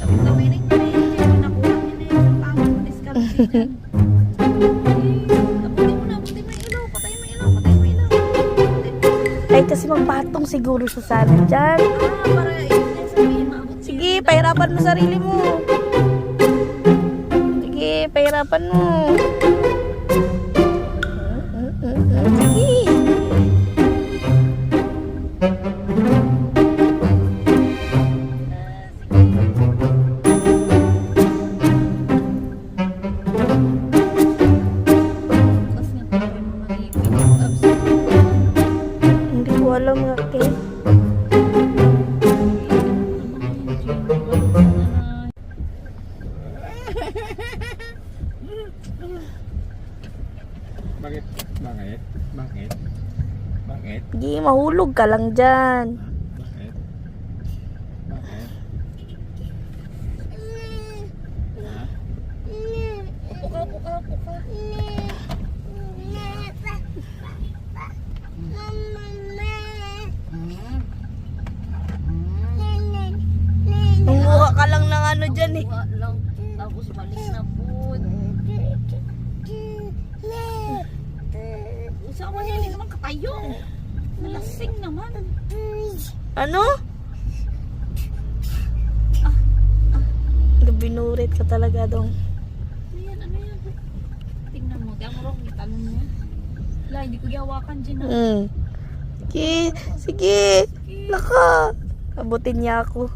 Kami rin kami. Nakuha niya na yung tamang diskarte dyan. Abutin mo na, abutin mo yung ilaw. Patay mo yung ilaw, patay mo yung ilaw. Ay, kasi magpatong siguro sa sana dyan. Para yun yung sabihin, maabot siya. Sige, pahirapan mo sarili mo. Sige, pahirapan mo. Sige. Tapos nga pa yung mga abs. Hindi ko alam nga, Kay. Bakit? Bakit? Bakit? Bakit? Sige, mahulog ka lang dyan. Bakit? Bakit? Ha? Upo ka, upo ka, upo ka. Nanguha ka lang ng ano dyan eh. Uwa lang. Tapos balik na po. Isa ka niya, hindi naman katayo. Malasing naman. Ano? Binurit ka talaga dong. Ano yan? Tingnan mo. Tingnan mo rin, italon niya. Wala, hindi ko gihawakan dyan. Sige, sige. Laka. Abutin niya ako.